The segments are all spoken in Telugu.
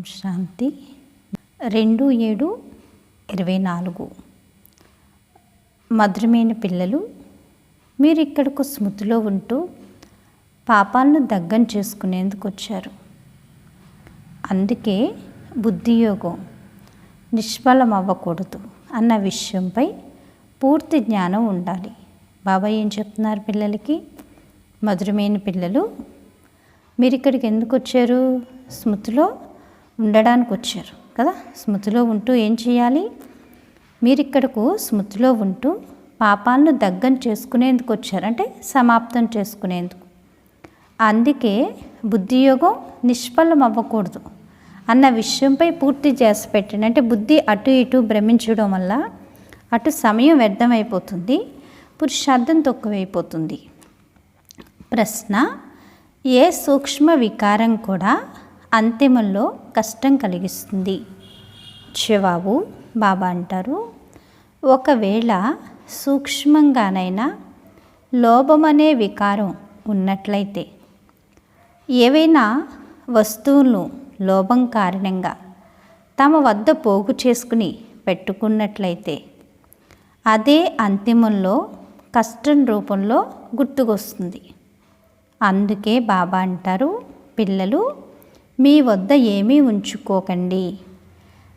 శాంతి 2/7/24 మధురమైన పిల్లలు, మీరు ఇక్కడకు స్మృతిలో ఉంటూ పాపాలను దగ్గం చేసుకునేందుకు వచ్చారు. అందుకే బుద్ధియోగం నిష్ఫలం అవ్వకూడదు అన్న విషయంపై పూర్తి జ్ఞానం ఉండాలి. బాబా ఏం చెప్తున్నారు పిల్లలకి? మధురమైన పిల్లలు, మీరు ఇక్కడికి ఎందుకు వచ్చారు? స్మృతిలో ఉండడానికి వచ్చారు కదా. స్మృతిలో ఉంటూ ఏం చేయాలి? మీరు ఇక్కడకు స్మృతిలో ఉంటూ పాపాలను దగ్గం చేసుకునేందుకు వచ్చారు, అంటే సమాప్తం చేసుకునేందుకు. అందుకే బుద్ధియోగం నిష్ఫలం అవ్వకూడదు అన్న విషయంపై పూర్తి చేసి పెట్టండి. అంటే బుద్ధి అటు ఇటు భ్రమించడం వల్ల అటు సమయం వ్యర్థమైపోతుంది, పురుషార్థం తక్కువైపోతుంది. ప్రశ్న: ఏ సూక్ష్మ వికారం కూడా అంతిమంలో కష్టం కలిగిస్తుంది? జవాబు: బాబా అంటారు, ఒకవేళ సూక్ష్మంగానైనా లోభమనే వికారం ఉన్నట్లయితే, ఏవైనా వస్తువులను లోభం కారణంగా తమ వద్ద పోగు చేసుకుని పెట్టుకున్నట్లయితే, అదే అంతిమంలో కష్టం రూపంలో గుర్తుకొస్తుంది. అందుకే బాబా అంటారు, పిల్లలు, మీ వద్ద ఏమీ ఉంచుకోకండి.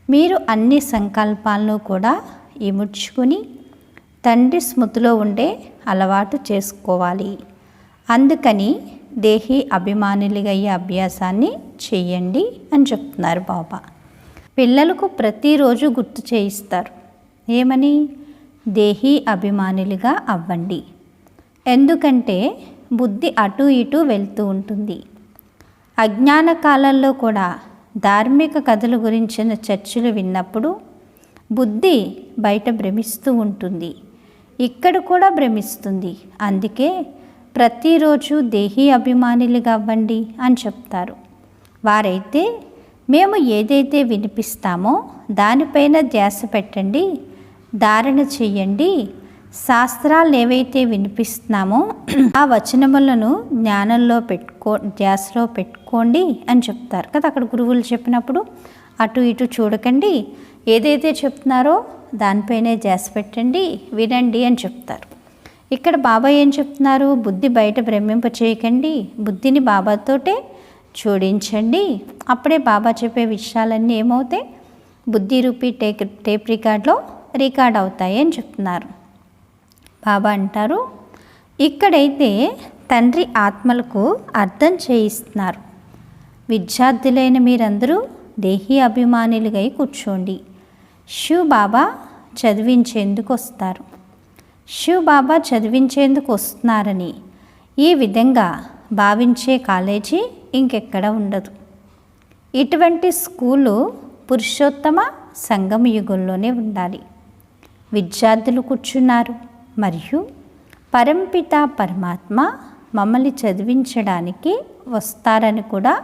మీరు అన్ని సంకల్పాలను కూడా ఇముడ్చుకుని తండ్రి స్మృతిలో ఉండే అలవాటు చేసుకోవాలి. అందుకని దేహీ అభిమానులుగా అయ్యే అభ్యాసాన్ని చెయ్యండి అని చెప్తున్నారు బాబా. పిల్లలకు ప్రతిరోజు గుర్తు చేయిస్తారు. ఏమని? దేహీ అభిమానులుగా అవ్వండి. ఎందుకంటే బుద్ధి అటు ఇటు వెళ్తూ ఉంటుంది. అజ్ఞాన కాలంలో కూడా ధార్మిక కథల గురించిన చర్చలు విన్నప్పుడు బుద్ధి బయట భ్రమిస్తూ ఉంటుంది, ఇక్కడ కూడా భ్రమిస్తుంది. అందుకే ప్రతిరోజు దేహీ అభిమానులుగా అవ్వండి అని చెప్తారు. వారైతే మేము ఏదైతే వినిపిస్తామో దానిపైన ధ్యాస పెట్టండి, ధారణ చెయ్యండి. శాస్త్రాలు ఏవైతే వినిపిస్తున్నామో ఆ వచనములను జ్ఞానంలో ధ్యాసలో పెట్టుకోండి అని చెప్తారు కదా. అక్కడ గురువులు చెప్పినప్పుడు అటు ఇటు చూడకండి, ఏదైతే చెప్తున్నారో దానిపైనే ధ్యాస పెట్టండి, వినండి అని చెప్తారు. ఇక్కడ బాబా ఏం చెప్తున్నారు? బుద్ధి బయట భ్రమింప చేయకండి, బుద్ధిని బాబాతోటే జోడించండి. అప్పుడే బాబా చెప్పే విషయాలన్నీ ఏమవుతాయి? బుద్ధి రూపీ టేప్ రికార్డ్లో రికార్డ్ అవుతాయి అని చెప్తున్నారు. బాబా అంటారు, ఇక్కడైతే తండ్రి ఆత్మలకు అర్థం చేయిస్తున్నారు. విద్యార్థులైన మీరందరూ దేహీ అభిమానులుగా కూర్చోండి. శివ్ బాబా చదివించేందుకు వస్తారు. శివ్ బాబా చదివించేందుకు వస్తున్నారని ఈ విధంగా భావించే కాలేజీ ఇంకెక్కడ ఉండదు. ఇటువంటి స్కూలు పురుషోత్తమ సంగమ యుగంలోనే ఉండాలి. విద్యార్థులు కూర్చున్నారు మరియు పరంపిత పరమాత్మ మమ్మల్ని చదివించడానికి వస్తారని కూడా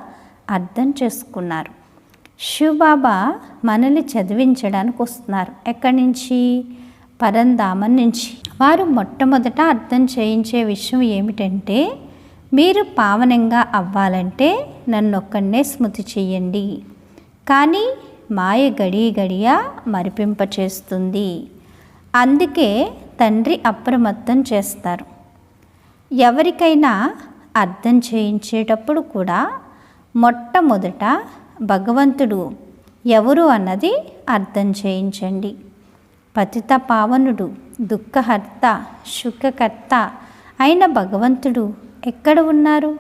అర్థం చేసుకున్నారు. శివబాబా మనల్ని చదివించడానికి వస్తున్నారు. ఎక్కడి నుంచి? పరంధామం నుంచి. వారు మొట్టమొదట అర్థం చేయించే విషయం ఏమిటంటే, మీరు పావనంగా అవ్వాలంటే నన్నొక్కడనే స్మృతి చెయ్యండి. కానీ మాయ గడియ గడియ మరిపింప చేస్తుంది. అందుకే తండ్రి అప్రమత్తం చేస్తారు. ఎవరికైనా అర్థం చేయించేటప్పుడు కూడా మొట్టమొదట భగవంతుడు ఎవరు అన్నది అర్థం చేయించండి. పతిత పావనుడు, దుఃఖహర్త, సుఖకర్త అయిన భగవంతుడు ఎక్కడ ఉన్నారు?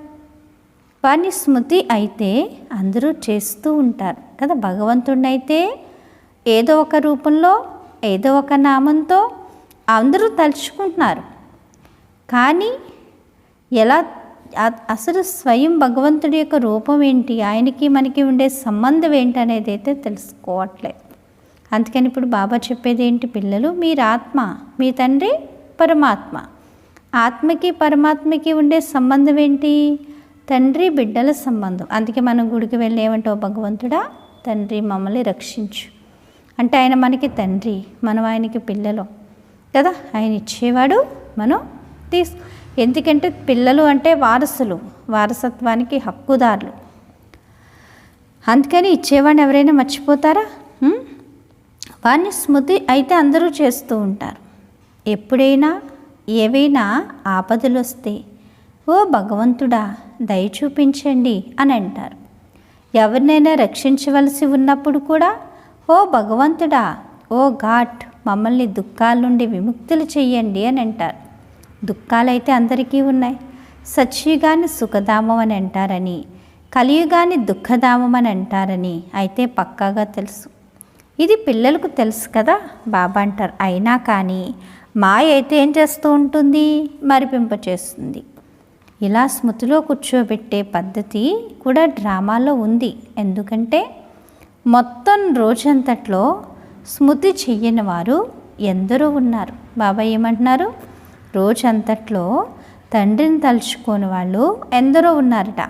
వాని స్మృతి అయితే అందరూ చేస్తూ ఉంటారు కదా. భగవంతుడినైతే ఏదో ఒక రూపంలో, ఏదో ఒక నామంతో అందరూ తలుచుకుంటున్నారు. కానీ ఎలా అసలు స్వయం భగవంతుడి యొక్క రూపం ఏంటి, ఆయనకి మనకి ఉండే సంబంధం ఏంటి అనేది అయితే తెలుసుకోవట్లేదు. అందుకని ఇప్పుడు బాబా చెప్పేది ఏంటి? పిల్లలు, మీరు ఆత్మ, మీ తండ్రి పరమాత్మ. ఆత్మకి పరమాత్మకి ఉండే సంబంధం ఏంటి? తండ్రి బిడ్డల సంబంధం. అందుకే మనం గుడికి వెళ్ళి ఏమంటావు? భగవంతుడా, తండ్రి మమ్మల్ని రక్షించు అంటే ఆయన మనకి తండ్రి, మనం ఆయనకి పిల్లలు కదా. ఆయన ఇచ్చేవాడు, మనం ఎందుకంటే పిల్లలు అంటే వారసులు, వారసత్వానికి హక్కుదారులు. అందుకని ఇచ్చేవాడిని ఎవరైనా మర్చిపోతారా? వాడిని స్మృతి అయితే అందరూ చేస్తూ ఉంటారు. ఎప్పుడైనా ఏవైనా ఆపదలు వస్తే ఓ భగవంతుడా దయ చూపించండి అని అంటారు. ఎవరినైనా రక్షించవలసి ఉన్నప్పుడు కూడా ఓ భగవంతుడా, ఓ ఘాట్, మమ్మల్ని దుఃఖాల నుండి విముక్తులు చెయ్యండి అని అంటారు. దుఃఖాలైతే అందరికీ ఉన్నాయి. సత్యయుగాన్ని సుఖధామం అని అంటారని, కలియుగాన్ని దుఃఖధామం అని అంటారని అయితే పక్కాగా తెలుసు. ఇది పిల్లలకు తెలుసు కదా. బాబా అంటారు, అయినా కానీ మాయ అయితే ఏం చేస్తూ ఉంటుంది? మరిపింప చేస్తుంది. ఇలా స్మృతిలో కూర్చోబెట్టే పద్ధతి కూడా డ్రామాలో ఉంది. ఎందుకంటే మొత్తం రోజంతట్లో స్మృతి చెయ్యని వారు ఎందరో ఉన్నారు. బాబా ఏమంటున్నారు? రోజంతట్లో తండ్రిని తలుచుకోని వాళ్ళు ఎందరో ఉన్నారట.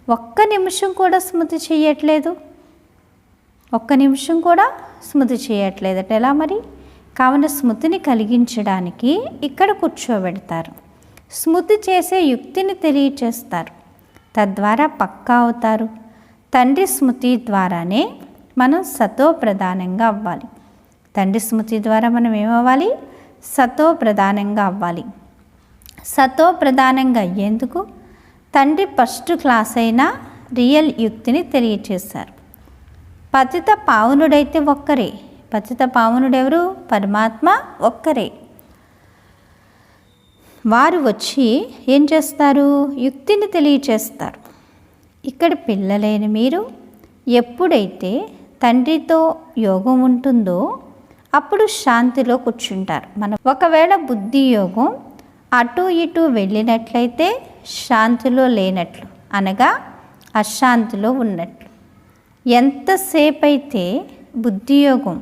ఒక్క నిమిషం కూడా స్మృతి చేయట్లేదు. ఒక్క నిమిషం కూడా స్మృతి చేయట్లేదట. ఎలా మరి? కావున స్మృతిని కలిగించడానికి ఇక్కడ కూర్చోబెడతారు. స్మృతి చేసే యుక్తిని తెలియచేస్తారు. తద్వారా పక్కా అవుతారు. తండ్రి స్మృతి ద్వారానే మనం సతో ప్రధానంగా అవ్వాలి. తండ్రి స్మృతి ద్వారా మనం ఏమవ్వాలి? సతో ప్రధానంగా అవ్వాలి. సతో ప్రధానంగా అయ్యేందుకు తండ్రి ఫస్ట్ క్లాస్ అయిన రియల్ యుక్తిని తెలియచేశారు. పతిత పావనుడైతే ఒక్కరే. పతిత పావనుడెవరు? పరమాత్మ ఒక్కరే. వారు వచ్చి ఏం చేస్తారు? యుక్తిని తెలియచేస్తారు. ఇక్కడ పిల్లలైన మీరు ఎప్పుడైతే తండ్రితో యోగం ఉంటుందో అప్పుడు శాంతిలో కూర్చుంటారు. మనం ఒకవేళ బుద్ధి యోగం అటు ఇటు వెళ్ళినట్లయితే శాంతిలో లేనట్లు, అనగా అశాంతిలో ఉన్నట్లు. ఎంతసేపు అయితే బుద్ధియోగం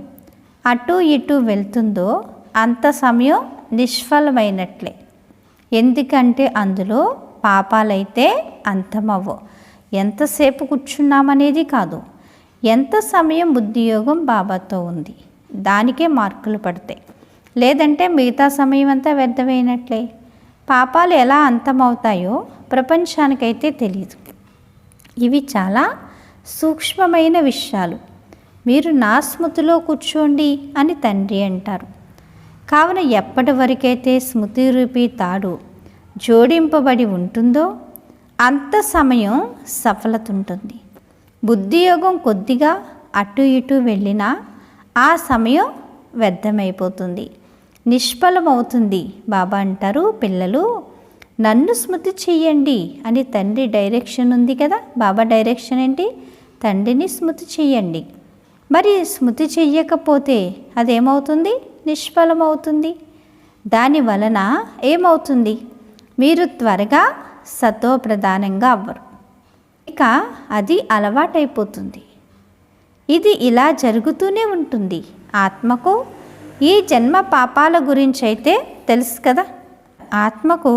అటు ఇటు వెళ్తుందో అంత సమయం నిష్ఫలమైనట్లే. ఎందుకంటే అందులో పాపాలైతే అంతమవ్వవు. ఎంతసేపు కూర్చున్నామనేది కాదు, ఎంత సమయం బుద్ధియోగం బాబాతో ఉంది దానికే మార్కులు పడతాయి. లేదంటే మిగతా సమయం అంతా వ్యర్థమైనట్లే. పాపాలు ఎలా అంతమవుతాయో ప్రపంచానికైతే తెలియదు. ఇవి చాలా సూక్ష్మమైన విషయాలు. మీరు నా స్మృతిలో కూర్చోండి అని తండ్రి అంటారు. కావున ఎప్పటి వరకైతే స్మృతి రూపీ తాడు జోడింపబడి ఉంటుందో అంత సమయం సఫలత ఉంటుంది. బుద్ధియోగం కొద్దిగా అటు ఇటు వెళ్ళినా ఆ సమయం వ్యర్థమైపోతుంది, నిష్ఫలమవుతుంది. బాబా అంటారు, పిల్లలు నన్ను స్మృతి చెయ్యండి అని తండ్రి డైరెక్షన్ ఉంది కదా. బాబా డైరెక్షన్ ఏంటి? తండ్రిని స్మృతి చెయ్యండి. మరి స్మృతి చెయ్యకపోతే అదేమవుతుంది? నిష్ఫలమవుతుంది. దాని వలన ఏమవుతుంది? మీరు త్వరగా సతో ప్రధానంగా అవ్వరు. ఇక అది అలవాటైపోతుంది. ఇది ఇలా జరుగుతూనే ఉంటుంది. ఆత్మకు ఈ జన్మ పాపాల గురించి అయితే తెలుసు కదా. ఆత్మకు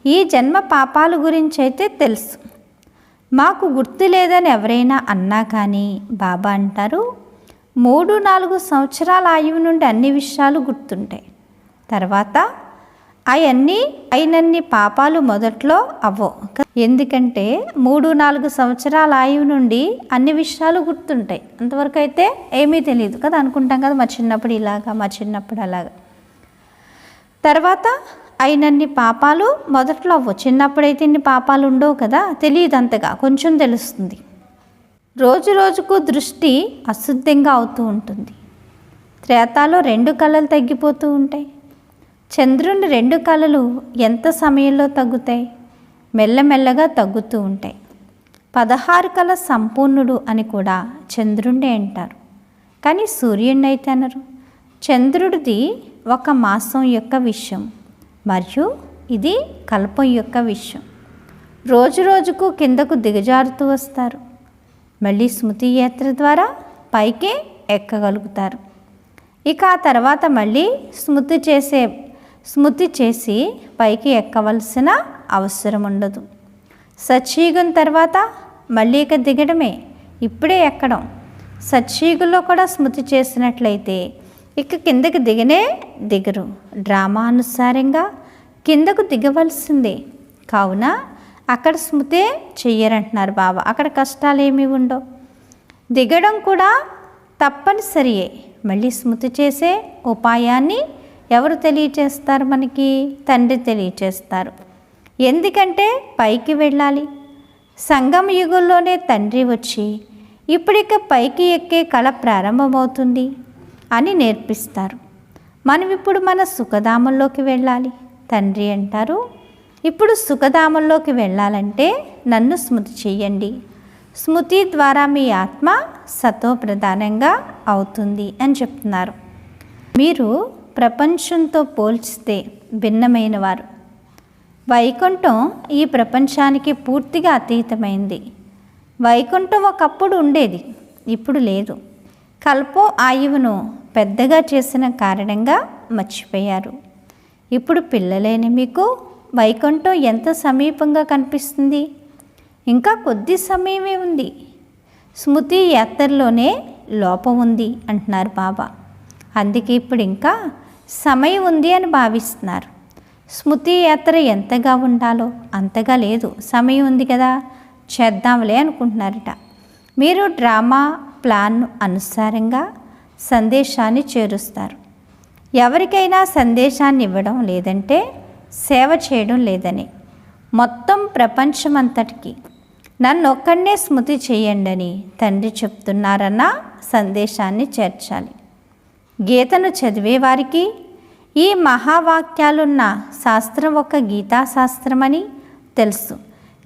ఈ జన్మ పాపాల గురించి అయితే తెలుసు. మాకు గుర్తు లేదని ఎవరైనా అన్నా కానీ బాబా అంటారు, 3-4 సంవత్సరాల ఆయువు నుండి అన్ని విషయాలు గుర్తుంటాయి. తర్వాత అవన్నీ అయినన్ని పాపాలు మొదట్లో అవ్వవు. ఎందుకంటే 3-4 సంవత్సరాల ఆయువు నుండి అన్ని విషయాలు గుర్తుంటాయి. అంతవరకు అయితే ఏమీ తెలియదు కదా. అనుకుంటాం కదా, మా చిన్నప్పుడు ఇలాగా, మా చిన్నప్పుడు అలాగా. తర్వాత అయినన్ని పాపాలు మొదట్లో అవ్వవు. చిన్నప్పుడైతే ఇన్ని పాపాలు ఉండవు కదా, తెలియదు అంతగా, కొంచెం తెలుస్తుంది. రోజు రోజుకు దృష్టి అశుద్ధంగా అవుతూ ఉంటుంది. త్రేతాలో 2 కళలు తగ్గిపోతూ ఉంటాయి. చంద్రుని 2 కళలు ఎంత సమయంలో తగ్గుతాయి? మెల్లమెల్లగా తగ్గుతూ ఉంటాయి. 16 కళ సంపూర్ణుడు అని కూడా చంద్రుణ్ణి అంటారు, కానీ సూర్యుడిని అయితే అనరు. చంద్రుడిది 1 మాసం యొక్క విషయం, మరియు ఇది కల్పం యొక్క విషయం. రోజు రోజుకు కిందకు దిగజారుతూ వస్తారు. మళ్ళీ స్మృతి యాత్ర ద్వారా పైకి ఎక్కగలుగుతారు. ఇక ఆ తర్వాత మళ్ళీ స్మృతి చేసి పైకి ఎక్కవలసిన అవసరం ఉండదు. సత్యయుగం తర్వాత మళ్ళీ ఇక దిగడమే, ఇప్పుడే ఎక్కడం. సత్యయుగంలో కూడా స్మృతి చేసినట్లయితే ఇక కిందకి దిగరు. డ్రామానుసారంగా కిందకు దిగవలసిందే. కావున అక్కడ స్మృతే చెయ్యరంటున్నారు బాబా. అక్కడ కష్టాలు ఏమీ ఉండవు. దిగడం కూడా తప్పనిసరియే. మళ్ళీ స్మృతి చేసే ఉపాయాన్ని ఎవరు తెలియచేస్తారు? మనకి తండ్రి తెలియచేస్తారు. ఎందుకంటే పైకి వెళ్ళాలి. సంగమ యుగంలోనే తండ్రి వచ్చి ఇప్పుడిక పైకి ఎక్కే కళ ప్రారంభమవుతుంది అని నేర్పిస్తారు. మనం ఇప్పుడు మన సుఖధామంలోకి వెళ్ళాలి. తండ్రి అంటారు, ఇప్పుడు సుఖధామంలోకి వెళ్ళాలంటే నన్ను స్మృతి చెయ్యండి. స్మృతి ద్వారా మీ ఆత్మ సతో ప్రధానంగా అవుతుంది అని చెప్తున్నారు. మీరు ప్రపంచంతో పోల్చితే భిన్నమైన వారు. వైకుంఠం ఈ ప్రపంచానికి పూర్తిగా అతీతమైంది. వైకుంఠం ఒకప్పుడు ఉండేది, ఇప్పుడు లేదు. కల్పో ఆయువును పెద్దగా చేసిన కారణంగా మర్చిపోయారు. ఇప్పుడు పిల్లలేని మీకు వైకుంఠం ఎంత సమీపంగా కనిపిస్తుంది? ఇంకా కొద్ది సమయమే ఉంది. స్మృతి యాత్రలోనే లోపం ఉంది అంటున్నారు బాబా. అందుకే ఇప్పుడు ఇంకా సమయం ఉంది అని భావిస్తున్నారు. స్మృతి యాత్ర ఎంతగా ఉండాలో అంతగా లేదు. సమయం ఉంది కదా, చేద్దాంలే అనుకుంటున్నారట. మీరు డ్రామా ప్లాన్ అనుసారంగా సందేశాన్ని చేరుస్తారు. ఎవరికైనా సందేశాన్ని ఇవ్వడం లేదంటే సేవ చేయడం లేదని, మొత్తం ప్రపంచమంతటికి నన్ను ఒక్కడనే స్మృతి చేయండి అని తండ్రి చెప్తున్నారన్న సందేశాన్ని చేర్చాలి. గీతను చదివేవారికి ఈ మహావాక్యాలున్న శాస్త్రం ఒక గీతాశాస్త్రమని తెలుసు.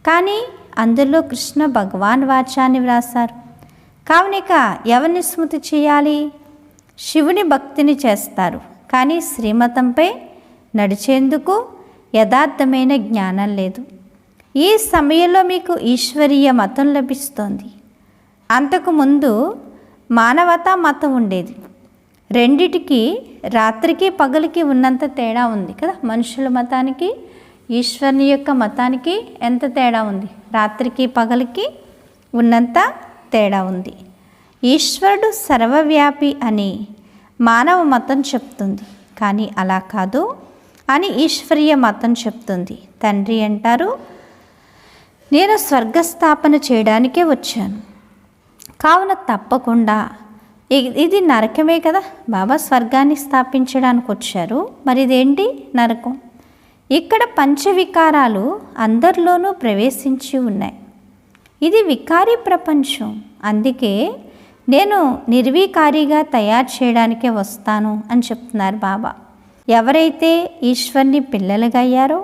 కానీ అందులో కృష్ణ భగవాన్ వాచాన్ని వ్రాసారు. కావునిక ఎవరిని స్మృతి చేయాలి? శివుని భక్తిని చేస్తారు. కానీ శ్రీమతంపై నడిచేందుకు యథార్థమైన జ్ఞానం లేదు. ఈ సమయంలో మీకు ఈశ్వరీయ మతం లభిస్తోంది. అంతకుముందు మానవతా మతం ఉండేది. రెండిటికి రాత్రికి పగలికి ఉన్నంత తేడా ఉంది కదా. మనుషుల మతానికి ఈశ్వరుని యొక్క మతానికి ఎంత తేడా ఉంది? రాత్రికి పగలికి ఉన్నంత తేడా ఉంది. ఈశ్వరుడు సర్వవ్యాపి అని మానవ మతం చెప్తుంది, కానీ అలా కాదు అని ఈశ్వరీయ మతం చెప్తుంది. తండ్రి అంటారు, నేను స్వర్గస్థాపన చేయడానికే వచ్చాను. కావున తప్పకుండా ఇది నరకమే కదా. బాబా స్వర్గాన్ని స్థాపించడానికి వచ్చారు, మరి ఇదేంటి? నరకం. ఇక్కడ పంచవికారాలు అందరిలోనూ ప్రవేశించి ఉన్నాయి. ఇది వికారీ ప్రపంచం. అందుకే నేను నిర్వికారిగా తయారు చేయడానికే వస్తాను అని చెప్తున్నారు బాబా. ఎవరైతే ఈశ్వర్ని పిల్లలుగా అయ్యారో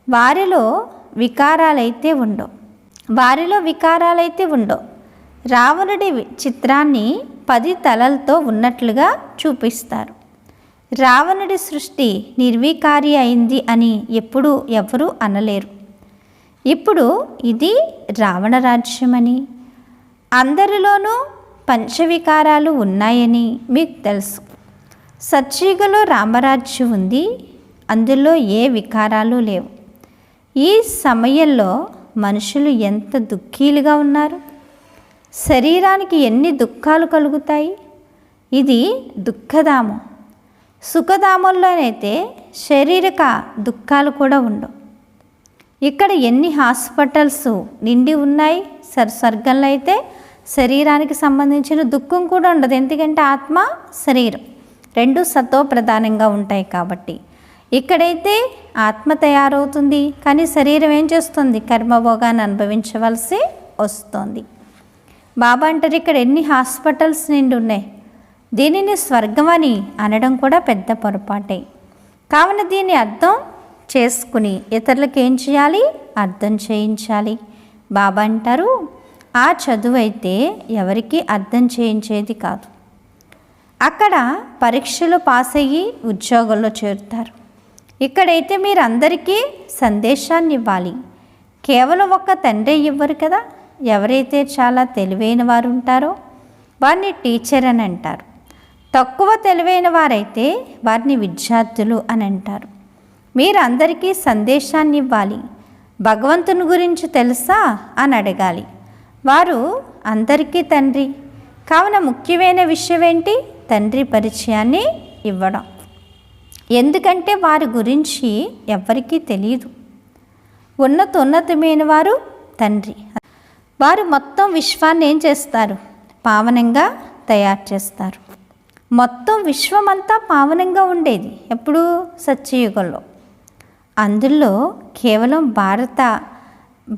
వారిలో వికారాలైతే ఉండవు. రావణుడి చిత్రాన్ని 10 తలలతో ఉన్నట్లుగా చూపిస్తారు. రావణుడి సృష్టి నిర్వికారి అయింది అని ఎప్పుడు ఎవరూ అనలేరు. ఇప్పుడు ఇది రావణ రాజ్యమని, అందరిలోనూ పంచవికారాలు ఉన్నాయని మీకు తెలుసు. సత్యుగలో రామరాజ్యం ఉంది, అందులో ఏ వికారాలు లేవు. ఈ సమయంలో మనుషులు ఎంత దుఃఖీలుగా ఉన్నారు. శరీరానికి ఎన్ని దుఃఖాలు కలుగుతాయి. ఇది దుఃఖధామం. సుఖధామంలోనైతే శారీరక దుఃఖాలు కూడా ఉండవు. ఇక్కడ ఎన్ని హాస్పిటల్స్ నిండి ఉన్నాయి. స్వర్గంలో అయితే శరీరానికి సంబంధించిన దుఃఖం కూడా ఉండదు. ఎందుకంటే ఆత్మ శరీరం రెండు సతో ప్రధానంగా ఉంటాయి కాబట్టి. ఇక్కడైతే ఆత్మ తయారవుతుంది, కానీ శరీరం ఏం చేస్తుంది? కర్మభోగాన్ని అనుభవించవలసి వస్తుంది. బాబా అంటారు, ఇక్కడ ఎన్ని హాస్పిటల్స్ నిండి ఉన్నాయి. దీనిని స్వర్గం అని అనడం కూడా పెద్ద పొరపాటే. కావున దీన్ని అర్థం చేసుకుని ఇతరులకు ఏం చేయాలి? అర్థం చేయించాలి. బాబా అంటారు, ఆ చదువు అయితే ఎవరికి అర్థం చేయించేది కాదు. అక్కడ పరీక్షలు పాస్ అయ్యి ఉద్యోగంలో చేరుతారు. ఇక్కడైతే మీరు అందరికీ సందేశాన్ని ఇవ్వాలి. కేవలం ఒక్క తండ్రి ఇవ్వరు కదా. ఎవరైతే చాలా తెలివైన వారు ఉంటారో వారిని టీచర్ అని అంటారు. తక్కువ తెలివైన వారైతే వారిని విద్యార్థులు అని అంటారు. మీరు అందరికీ సందేశాన్ని ఇవ్వాలి. భగవంతుని గురించి తెలుసా అని అడగాలి. వారు అందరికీ తండ్రి. కావున ముఖ్యమైన విషయం ఏంటి? తండ్రి పరిచయాన్ని ఇవ్వడం. ఎందుకంటే వారి గురించి ఎవ్వరికీ తెలియదు. ఉన్నతమైన వారు తండ్రి. వారు మొత్తం విశ్వాన్ని ఏం చేస్తారు? పావనంగా తయారు చేస్తారు. మొత్తం విశ్వమంతా పావనంగా ఉండేది ఎప్పుడు? సత్యయుగంలో. అందులో కేవలం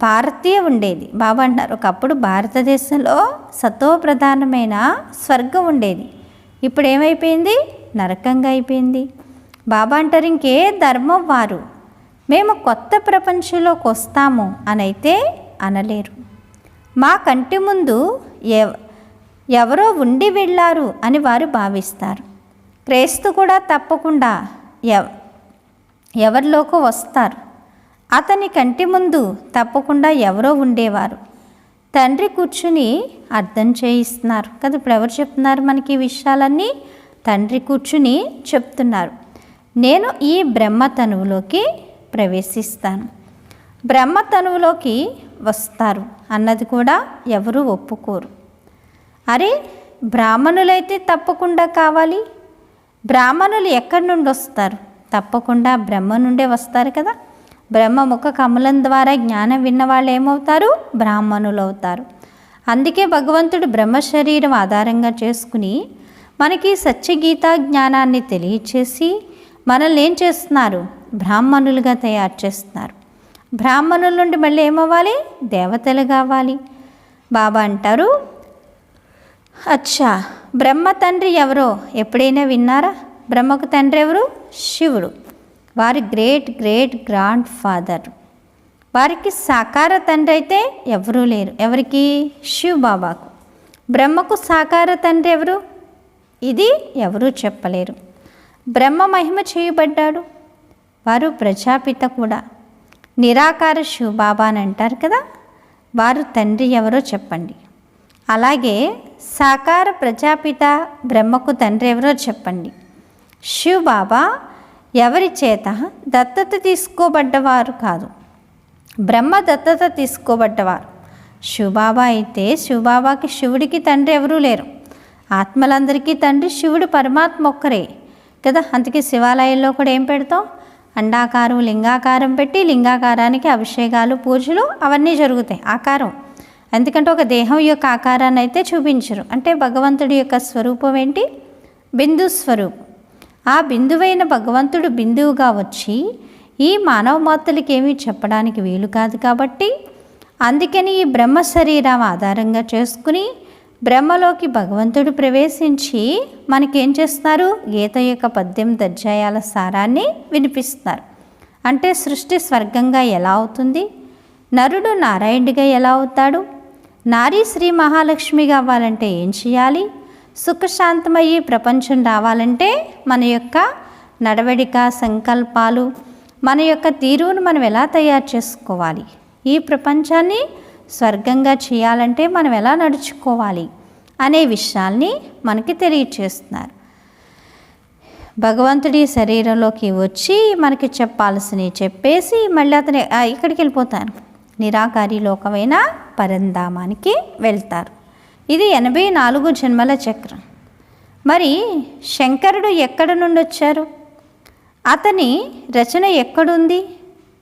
భారతీయ ఉండేది. బాబా అంటారు, ఒకప్పుడు భారతదేశంలో సతోప్రధానమైన స్వర్గం ఉండేది, ఇప్పుడు ఏమైపోయింది? నరకంగా అయిపోయింది. బాబా అంటారు, ఇంకే ధర్మం వారు మేము కొత్త ప్రపంచంలోకి వస్తాము అని అయితే అనలేరు. మా కంటి ముందు ఎవరో ఉండి వెళ్ళారు అని వారు భావిస్తారు. క్రైస్తు కూడా తప్పకుండా ఎవరిలోకి వస్తారు. అతని కంటి ముందు తప్పకుండా ఎవరో ఉండేవారు. తండ్రి కూర్చుని అర్థం చేయిస్తున్నారు కదా. ఇప్పుడు ఎవరు చెప్తున్నారు మనకి ఈ విషయాలన్నీ? తండ్రి కూర్చుని చెప్తున్నారు. నేను ఈ బ్రహ్మతనువులోకి ప్రవేశిస్తాను, బ్రహ్మతనువులోకి వస్తారు అన్నది కూడా ఎవరు ఒప్పుకోరు. అరే, బ్రాహ్మణులైతే తప్పకుండా కావాలి. బ్రాహ్మణులు ఎక్కడి నుండి వస్తారు? తప్పకుండా బ్రహ్మ నుండే వస్తారు కదా. బ్రహ్మ ముఖ కమలం ద్వారా జ్ఞానం విన్న వాళ్ళు ఏమవుతారు? బ్రాహ్మణులు అవుతారు. అందుకే భగవంతుడు బ్రహ్మ శరీరం ఆధారంగా చేసుకుని మనకి సత్యగీతా జ్ఞానాన్ని తెలియచేసి మనల్ని ఏం చేస్తున్నారు? బ్రాహ్మణులుగా తయారు చేస్తున్నారు. బ్రాహ్మణుల నుండి మళ్ళీ ఏమవ్వాలి? దేవతలు కావాలి. బాబా అంటారు, అచ్చా, బ్రహ్మ తండ్రి ఎవరో ఎప్పుడైనా విన్నారా? బ్రహ్మకు తండ్రి ఎవరు? శివుడు. వారి గ్రేట్ గ్రేట్ గ్రాండ్ ఫాదర్. వారికి సాకార తండ్రి అయితే ఎవరూ లేరు. ఎవరికి? శివ్ బాబాకు. బ్రహ్మకు సాకార తండ్రి ఎవరు? ఇది ఎవరూ చెప్పలేరు. బ్రహ్మ మహిమ చేయబడ్డాడు. వారు ప్రజాపిత కూడా. నిరాకార శివ్ బాబా అని అంటారు కదా, వారు తండ్రి ఎవరో చెప్పండి. అలాగే సాకార ప్రజాపిత బ్రహ్మకు తండ్రి ఎవరో చెప్పండి. శివ్ బాబా ఎవరి చేత దత్తత తీసుకోబడ్డవారు కాదు, బ్రహ్మ దత్తత తీసుకోబడ్డవారు. శివబాబా అయితే శివబాబాకి శివుడికి తండ్రి ఎవరూ లేరు. ఆత్మలందరికీ తండ్రి శివుడు పరమాత్మ ఒక్కరే కదా. అందుకే శివాలయంలో కూడా ఏం పెడతాం? అండాకారం లింగాకారం పెట్టి లింగాకారానికి అభిషేకాలు పూజలు అవన్నీ జరుగుతాయి. ఆకారం ఎందుకంటే ఒక దేహం యొక్క ఆకారాన్ని అయితే చూపించరు. అంటే భగవంతుడి యొక్క స్వరూపం ఏంటి? బిందు స్వరూపం. ఆ బిందువైన భగవంతుడు బిందువుగా వచ్చి ఈ మానవ మాతలకి ఏమీ చెప్పడానికి వీలు కాదు కాబట్టి అందుకని ఈ బ్రహ్మ శరీరం ఆధారంగా చేసుకుని బ్రహ్మలోకి భగవంతుడు ప్రవేశించి మనకేం చేస్తున్నారు? గీత యొక్క 18 అధ్యాయాల సారాన్ని వినిపిస్తున్నారు. అంటే సృష్టి స్వర్గంగా ఎలా అవుతుంది? నరుడు నారాయణుడిగా ఎలా అవుతాడు? నారీ శ్రీ మహాలక్ష్మిగా అవ్వాలంటే ఏం చేయాలి? సుఖశాంతమయ్యి ప్రపంచం రావాలంటే మన యొక్క నడవడిక, సంకల్పాలు, మన యొక్క తీరును మనం ఎలా తయారు చేసుకోవాలి? ఈ ప్రపంచాన్ని స్వర్గంగా చేయాలంటే మనం ఎలా నడుచుకోవాలి అనే విషయాల్ని మనకి తెలియచేస్తున్నారు. భగవంతుడి శరీరంలోకి వచ్చి మనకి చెప్పాల్సినవి చెప్పేసి మళ్ళీ అతను ఇక్కడికి వెళ్ళిపోతారు. నిరాకారి లోకమైన పరంధామానికి వెళ్తారు. ఇది 84 జన్మల చక్రం. మరి శంకరుడు ఎక్కడి నుండి వచ్చారు? అతని రచన ఎక్కడుంది?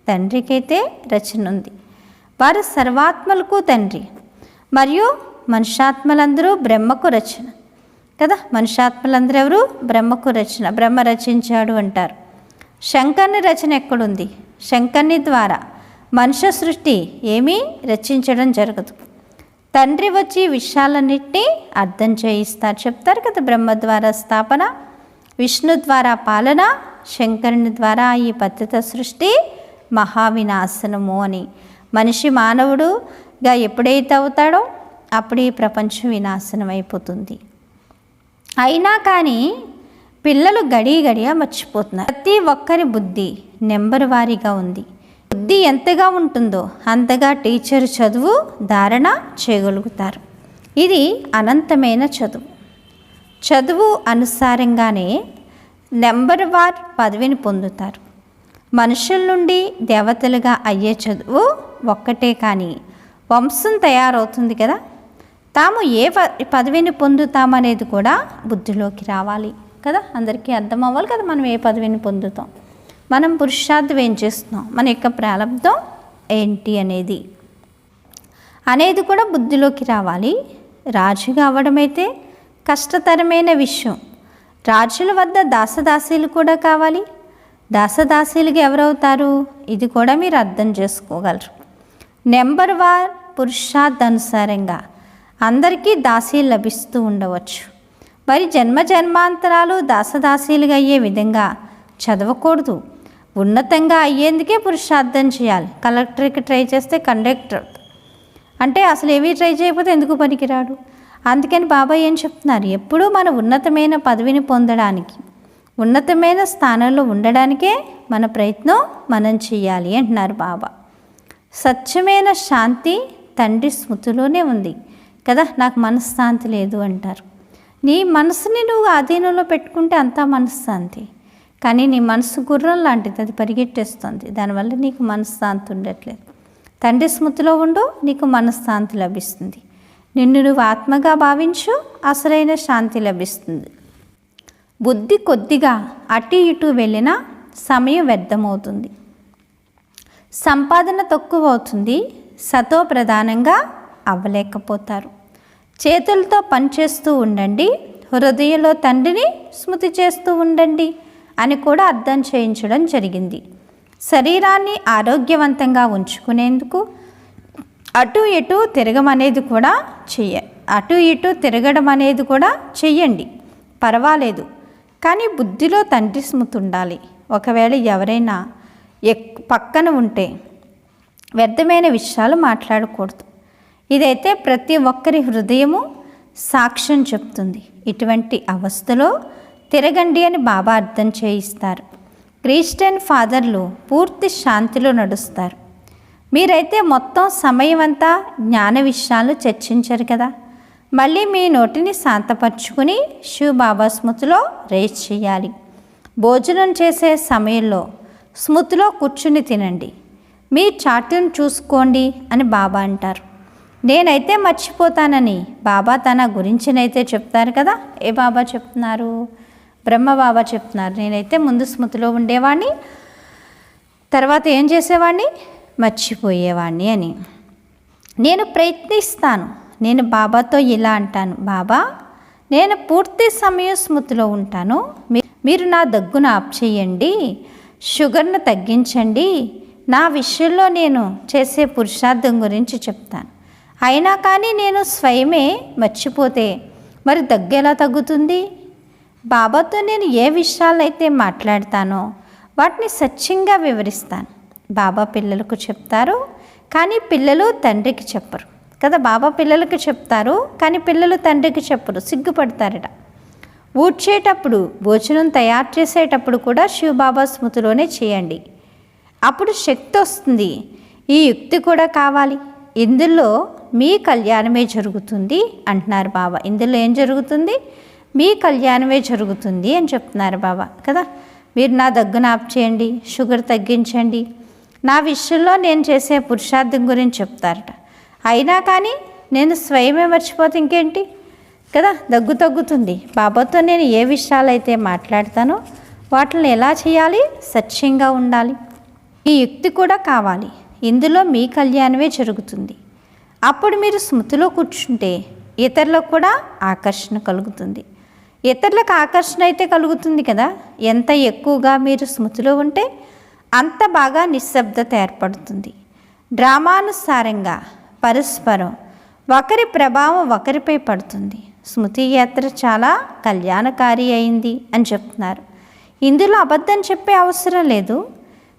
తండ్రికైతే రచన ఉంది. వారు సర్వాత్మలకు తండ్రి మరియు మనుష్యాత్మలందరూ బ్రహ్మకు రచన కదా. మనుష్యాత్మలందరూ ఎవరు? బ్రహ్మకు రచన. బ్రహ్మ రచించాడు అంటారు. శంకరుని రచన ఎక్కడుంది? శంకరుని ద్వారా మనుష్య సృష్టి ఏమీ రచించడం జరగదు. తండ్రి వచ్చి విషయాలన్నింటినీ అర్థం చేయిస్తారు. చెప్తారు కదా, బ్రహ్మ ద్వారా స్థాపన, విష్ణు ద్వారా పాలన, శంకరుని ద్వారా ఈ పతిత సృష్టి మహావినాశనము అని. మనిషి మానవుడుగా ఎప్పుడైతే అవుతాడో అప్పుడు ఈ ప్రపంచం వినాశనం అయిపోతుంది. అయినా కానీ పిల్లలు గడియా మర్చిపోతున్నారు. ప్రతి ఒక్కరి బుద్ధి నెంబర్ వారీగా ఉంది. బుద్ధి ఎంతగా ఉంటుందో అంతగా టీచర్ చదువు ధారణ చేయగలుగుతారు. ఇది అనంతమైన చదువు అనుసారంగానే నెంబర్ వార్ పదవిని పొందుతారు. మనుషుల నుండి దేవతలుగా అయ్యే చదువు ఒక్కటే, కానీ వంశం తయారవుతుంది కదా. తాము ఏ పదవిని పొందుతామనేది కూడా బుద్ధిలోకి రావాలి కదా. అందరికీ అర్థం అవ్వాలి కదా మనం ఏ పదవిని పొందుతాం, మనం పురుషార్థం ఏం చేస్తున్నాం, మన యొక్క ప్రారంభం ఏంటి అనేది కూడా బుద్ధిలోకి రావాలి. రాజుగా అవ్వడమైతే కష్టతరమైన విషయం. రాజుల వద్ద దాసదాసీలు కూడా కావాలి. దాసదాసీలుగా ఎవరవుతారు? ఇది కూడా మీరు అర్థం చేసుకోగలరు. నెంబర్ 1 పురుషార్థానుసారంగా అందరికీ దాసీలు లభిస్తూ ఉండవచ్చు. మరి జన్మాంతరాలు దాసదాసీలుగా అయ్యే విధంగా చదవకూడదు. ఉన్నతంగా అయ్యేందుకే పురుషార్థం చేయాలి. కలెక్టర్కి ట్రై చేస్తే కండక్టర్ అంటే అసలు ఏమీ ట్రై చేయకపోతే ఎందుకు పనికిరాడు. అందుకని బాబా ఏం చెప్తున్నారు? ఎప్పుడూ మన ఉన్నతమైన పదవిని పొందడానికి, ఉన్నతమైన స్థానంలో ఉండడానికే మన ప్రయత్నం మనం చేయాలి అంటున్నారు బాబా. సత్యమైన శాంతి తండ్రి స్మృతిలోనే ఉంది కదా. నాకు మనశ్శాంతి లేదు అంటారు. నీ మనసుని నువ్వు ఆధీనంలో పెట్టుకుంటే అంతా మనశ్శాంతి. కానీ నీ మనసు గుర్రం లాంటిది, అది పరిగెట్టేస్తుంది. దానివల్ల నీకు మనశ్శాంతి ఉండట్లేదు. తండ్రి స్మృతిలో ఉండు, నీకు మనశ్శాంతి లభిస్తుంది. నిన్ను నువ్వు ఆత్మగా భావించు, అసలైన శాంతి లభిస్తుంది. బుద్ధి కొద్దిగా అటు ఇటు వెళ్ళినా సమయం వ్యర్థమవుతుంది, సంపాదన తక్కువ అవుతుంది, సతో ప్రధానంగా అవ్వలేకపోతారు. చేతులతో పనిచేస్తూ ఉండండి, హృదయంలో తండ్రిని స్మృతి చేస్తూ ఉండండి అని కూడా అర్థం చేయించడం జరిగింది. శరీరాన్ని ఆరోగ్యవంతంగా ఉంచుకునేందుకు అటు ఇటు తిరగడం అనేది కూడా చెయ్యండి, పర్వాలేదు. కానీ బుద్ధిలో తండ్రి స్మృతి ఉండాలి. ఒకవేళ ఎవరైనా పక్కన ఉంటే వ్యర్థమైన విషయాలు మాట్లాడకూడదు. ఇదైతే ప్రతి ఒక్కరి హృదయము సాక్ష్యం చెప్తుంది. ఇటువంటి అవస్థలో తిరగండి అని బాబా అర్థం చేయిస్తారు. క్రిస్టియన్ ఫాదర్లు పూర్తి శాంతిలో నడుస్తారు. మీరైతే మొత్తం సమయం అంతా జ్ఞాన విషయాలు చర్చించరు కదా. మళ్ళీ మీ నోటిని శాంతపరుచుకుని శివ బాబా స్మృతిలో రేస్ చేయాలి. భోజనం చేసే సమయంలో స్మృతిలో కూర్చుని తినండి, మీ చాటును చూసుకోండి అని బాబా అంటారు. నేనైతే మర్చిపోతానని బాబా తన గురించినైతే చెప్తారు కదా. ఏ బాబా చెప్తున్నారు? బ్రహ్మ బాబా చెప్తున్నారు. నేనైతే ముందు స్మృతిలో ఉండేవాడిని, తర్వాత ఏం చేసేవాడిని? మర్చిపోయేవాడిని అని. నేను ప్రయత్నిస్తాను. నేను బాబాతో ఇలా అంటాను, బాబా నేను పూర్తి సమయం స్మృతిలో ఉంటాను, మీరు నా దగ్గును ఆఫ్ చేయండి, షుగర్ను తగ్గించండి, నా విషయంలో నేను చేసే పురుషార్థం గురించి చెప్తాను. అయినా కానీ నేను స్వయమే మర్చిపోతే మరి దగ్గు ఎలా తగ్గుతుంది? బాబాతో నేను ఏ విషయాలైతే మాట్లాడతానో వాటిని సత్యంగా వివరిస్తాను. బాబా పిల్లలకు చెప్తారు, కానీ పిల్లలు తండ్రికి చెప్పరు కదా. బాబా పిల్లలకు చెప్తారు, కానీ పిల్లలు తండ్రికి చెప్పరు, సిగ్గుపడతారట. ఊడ్చేటప్పుడు, భోజనం తయారు చేసేటప్పుడు కూడా శివబాబా స్మృతిలోనే చేయండి, అప్పుడు శక్తి వస్తుంది. ఈ యుక్తి కూడా కావాలి. ఇందులో మీ కళ్యాణమే జరుగుతుంది అంటున్నారు బాబా. ఇందులో ఏం జరుగుతుంది? మీ కళ్యాణమే జరుగుతుంది అని చెప్తున్నారు బాబా కదా. మీరు నా దగ్గును ఆఫ్ చేయండి, షుగర్ తగ్గించండి, నా విషయంలో నేను చేసే పురుషార్థం గురించి చెప్తారట. అయినా కానీ నేను స్వయమే మర్చిపోతే ఇంకేంటి కదా, దగ్గు తగ్గుతుంది. బాబాతో నేను ఏ విషయాలైతే మాట్లాడతానో వాటిని ఎలా చేయాలి? సత్యంగా ఉండాలి. ఈ యుక్తి కూడా కావాలి. ఇందులో మీ కళ్యాణమే జరుగుతుంది. అప్పుడు మీరు స్మృతిలో కూర్చుంటే ఇతరులకు కూడా ఆకర్షణ కలుగుతుంది. ఇతరులకు ఆకర్షణ అయితే కలుగుతుంది కదా. ఎంత ఎక్కువగా మీరు స్మృతిలో ఉంటే అంత బాగా నిశ్శబ్దత ఏర్పడుతుంది. డ్రామానుసారంగా పరస్పరం ఒకరి ప్రభావం ఒకరిపై పడుతుంది. స్మృతి యాత్ర చాలా కళ్యాణకారి అయింది అని చెప్తున్నారు. ఇందులో అబద్ధం చెప్పే అవసరం లేదు.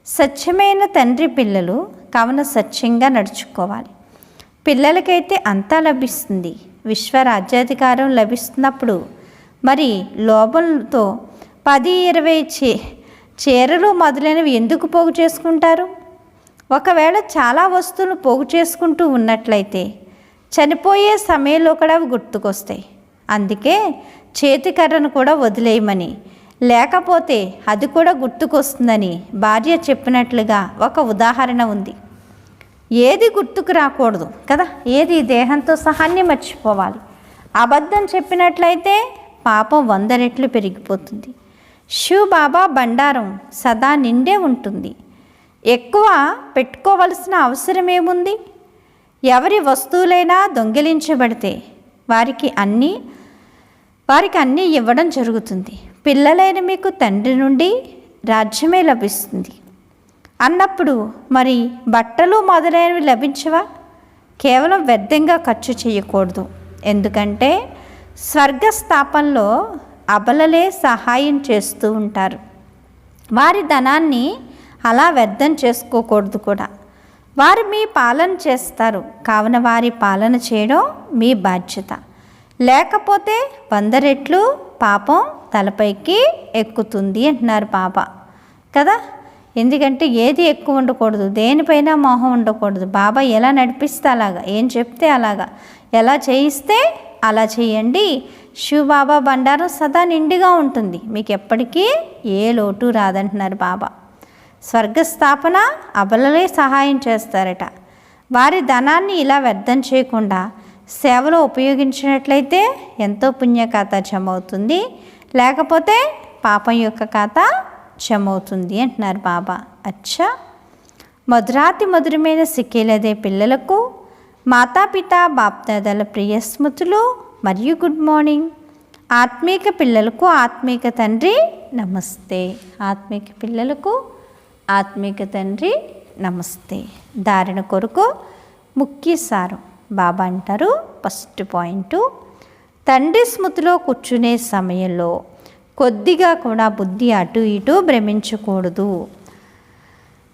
సత్యమైన తండ్రి పిల్లలు కావున సత్యంగా నడుచుకోవాలి. పిల్లలకైతే అంతా లభిస్తుంది. విశ్వరాజ్యాధికారం లభిస్తున్నప్పుడు మరి లోభంతో 10-20 చీరలు మొదలైనవి ఎందుకు పోగు చేసుకుంటారు? ఒకవేళ చాలా వస్తువులు పోగు చేసుకుంటూ ఉన్నట్లయితే చనిపోయే సమయంలో కూడా అవి గుర్తుకొస్తాయి. అందుకే చేతికర్రను కూడా వదిలేయమని, లేకపోతే అది కూడా గుర్తుకొస్తుందని భార్య చెప్పినట్లుగా ఒక ఉదాహరణ ఉంది. ఏది గుర్తుకు రాకూడదు కదా. ఏది దేహంతో సహాన్ని మర్చిపోవాలి. అబద్ధం చెప్పినట్లయితే పాపం 100 రెట్లు పెరిగిపోతుంది. శివ్ బాబా బండారం సదా నిండే ఉంటుంది. ఎక్కువ పెట్టుకోవలసిన అవసరం ఏముంది? ఎవరి వస్తువులైనా దొంగిలించబడితే వారికి అన్నీ ఇవ్వడం జరుగుతుంది. పిల్లలైన మీకు తండ్రి నుండి రాజ్యమే లభిస్తుంది అన్నప్పుడు మరి బట్టలు మొదలైనవి లభించవా? కేవలం వ్యర్థంగా ఖర్చు చేయకూడదు. ఎందుకంటే స్వర్గస్థాపనలో అబలలే సహాయం చేస్తూ ఉంటారు. వారి ధనాన్ని అలా వ్యర్థం చేసుకోకూడదు కూడా. వారు మీ పాలన చేస్తారు, కావున వారి పాలన చేయడం మీ బాధ్యత. లేకపోతే 100 రెట్లు పాపం తలపైకి ఎక్కుతుంది అంటున్నారు బాబా కదా. ఎందుకంటే ఏది ఎక్కువ ఉండకూడదు, దేనిపైన మోహం ఉండకూడదు. బాబా ఎలా నడిపిస్తే అలాగా, ఏం చెప్తే అలాగా, ఎలా చేయిస్తే అలా చేయండి. శివబాబా బండారం సదా నిండుగా ఉంటుంది, మీకు ఎప్పటికీ ఏ లోటు రాదంటున్నారు బాబా. స్వర్గస్థాపన అబలలే సహాయం చేస్తారట. వారి ధనాన్ని ఇలా వ్యర్థం చేయకుండా సేవలో ఉపయోగించినట్లయితే ఎంతో పుణ్య ఖాతా జమ అవుతుంది, లేకపోతే పాపం యొక్క ఖాతా జమ అవుతుంది అంటున్నారు బాబా. అచ్చా, మధురాతి మధురమైన సిక్కేలదే పిల్లలకు మాతాపిత బాప్దాదాల ప్రియ స్మృతులు మరియు గుడ్ మార్నింగ్. ఆత్మీక పిల్లలకు ఆత్మీక తండ్రి నమస్తే. ఆత్మీక పిల్లలకు ఆత్మీక తండ్రి నమస్తే. ధారణ కొరకు ముఖ్య సారం బాబా అంటారు. ఫస్ట్ పాయింట్, తండ్రి స్మృతిలో కూర్చునే సమయంలో కొద్దిగా కూడా బుద్ధి అటు ఇటు భ్రమించకూడదు.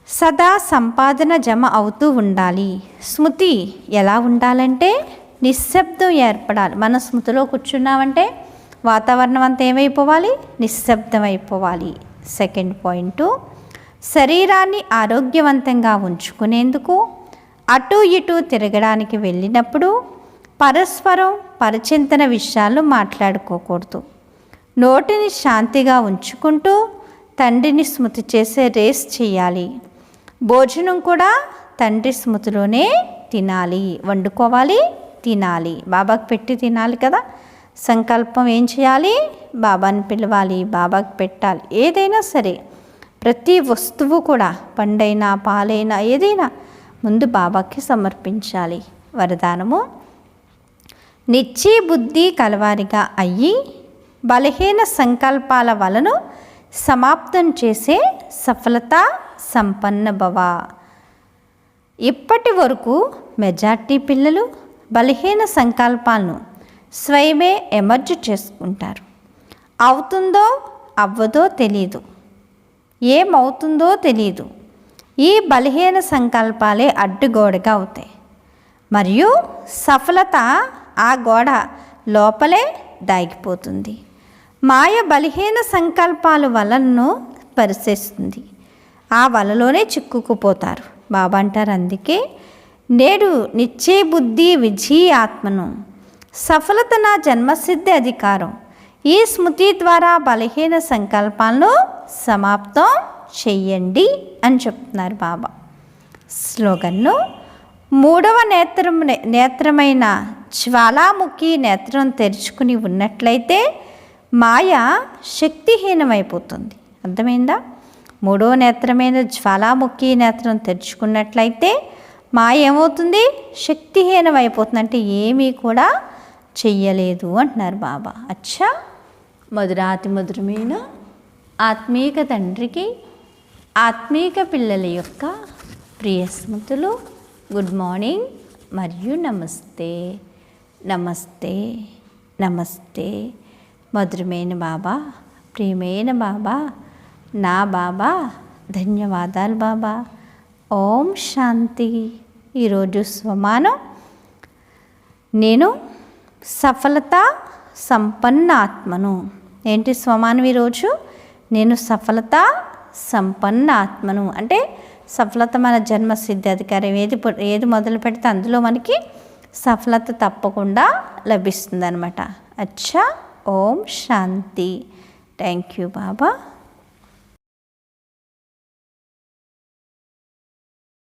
సదా సంపాదన జమ అవుతూ ఉండాలి. స్మృతి ఎలా ఉండాలంటే నిశ్శబ్దం ఏర్పడాలి. మన స్మృతిలో కూర్చున్నామంటే వాతావరణం అంతా ఏమైపోవాలి? నిశ్శబ్దం అయిపోవాలి. సెకండ్ పాయింట్, శరీరాన్ని ఆరోగ్యవంతంగా ఉంచుకునేందుకు అటు ఇటు తిరగడానికి వెళ్ళినప్పుడు పరస్పరం పరిచింతన విషయాలు మాట్లాడుకోకూడదు. నోటిని శాంతిగా ఉంచుకుంటూ తండ్రిని స్మృతి చేసే రేస్ చేయాలి. భోజనం కూడా తండ్రి స్మృతిలోనే తినాలి, వండుకోవాలి, తినాలి. బాబాకు పెట్టి తినాలి కదా. సంకల్పం ఏం చేయాలి? బాబాని పిలవాలి, బాబాకి పెట్టాలి. ఏదైనా సరే ప్రతి వస్తువు కూడా, పండైనా పాలైనా ఏదైనా ముందు బాబాకి సమర్పించాలి. వరదానము, నిశ్చయ బుద్ధి కలవారిగా అయ్యి బలహీన సంకల్పాల వలను సమాప్తం చేసే సఫలత సంపన్న భవ. ఇప్పటి వరకు మెజార్టీ పిల్లలు బలహీన సంకల్పాలను స్వయమే ఎమర్జ్ చేసుకుంటారు. అవుతుందో అవ్వదో తెలీదు, ఏమవుతుందో తెలీదు. ఈ బలహీన సంకల్పాలే అడ్డుగోడగా అవుతాయి మరియు సఫలత ఆ గోడ లోపలే దాగిపోతుంది. మాయ బలహీన సంకల్పాల వలను పరిశీలిస్తుంది, ఆ వలలోనే చిక్కుకుపోతారు. బాబా అంటారు, అందుకే నేడు నిశ్చయ బుద్ధి విజయ ఆత్మను, సఫలత నా జన్మసిద్ధి అధికారం. ఈ స్మృతి ద్వారా బలహీన సంకల్పాలను సమాప్తం చెయ్యండి అని చెప్తున్నారు బాబా. స్లోగన్ను, మూడవ నేత్రమైన జ్వాలాముఖి నేత్రం తెరుచుకుని ఉన్నట్లయితే మాయ శక్తిహీనమైపోతుంది. అర్థమైందా? మూడవ నేత్రమైన జ్వాలాముఖి నేత్రం తెరుచుకున్నట్లయితే మాయ ఏమవుతుంది? శక్తిహీనమైపోతుంది. అంటే ఏమీ కూడా చెయ్యలేదు అంటున్నారు బాబా. అచ్చా, మధురాతి మధురమైన ఆత్మీక తండ్రికి ఆత్మీక పిల్లల యొక్క ప్రియ స్మృతులు, గుడ్ మార్నింగ్ మరియు నమస్తే. నమస్తే నమస్తే. మధురమైన బాబా, ప్రియమైన బాబా, నా బాబా, ధన్యవాదాలు బాబా. ఓం శాంతి. ఈరోజు స్వమానం, నేను సఫలత సంపన్న ఆత్మను. ఏంటి స్వమానం ఈరోజు? నేను సఫలత సంపన్న ఆత్మను. అంటే సఫలత మన జన్మసిద్ధి అధికారం. ఏది మొదలు పెడితే అందులో మనకి సఫలత తప్పకుండా లభిస్తుంది అనమాట. అచ్చా, ఓం శాంతి. Thank you Baba.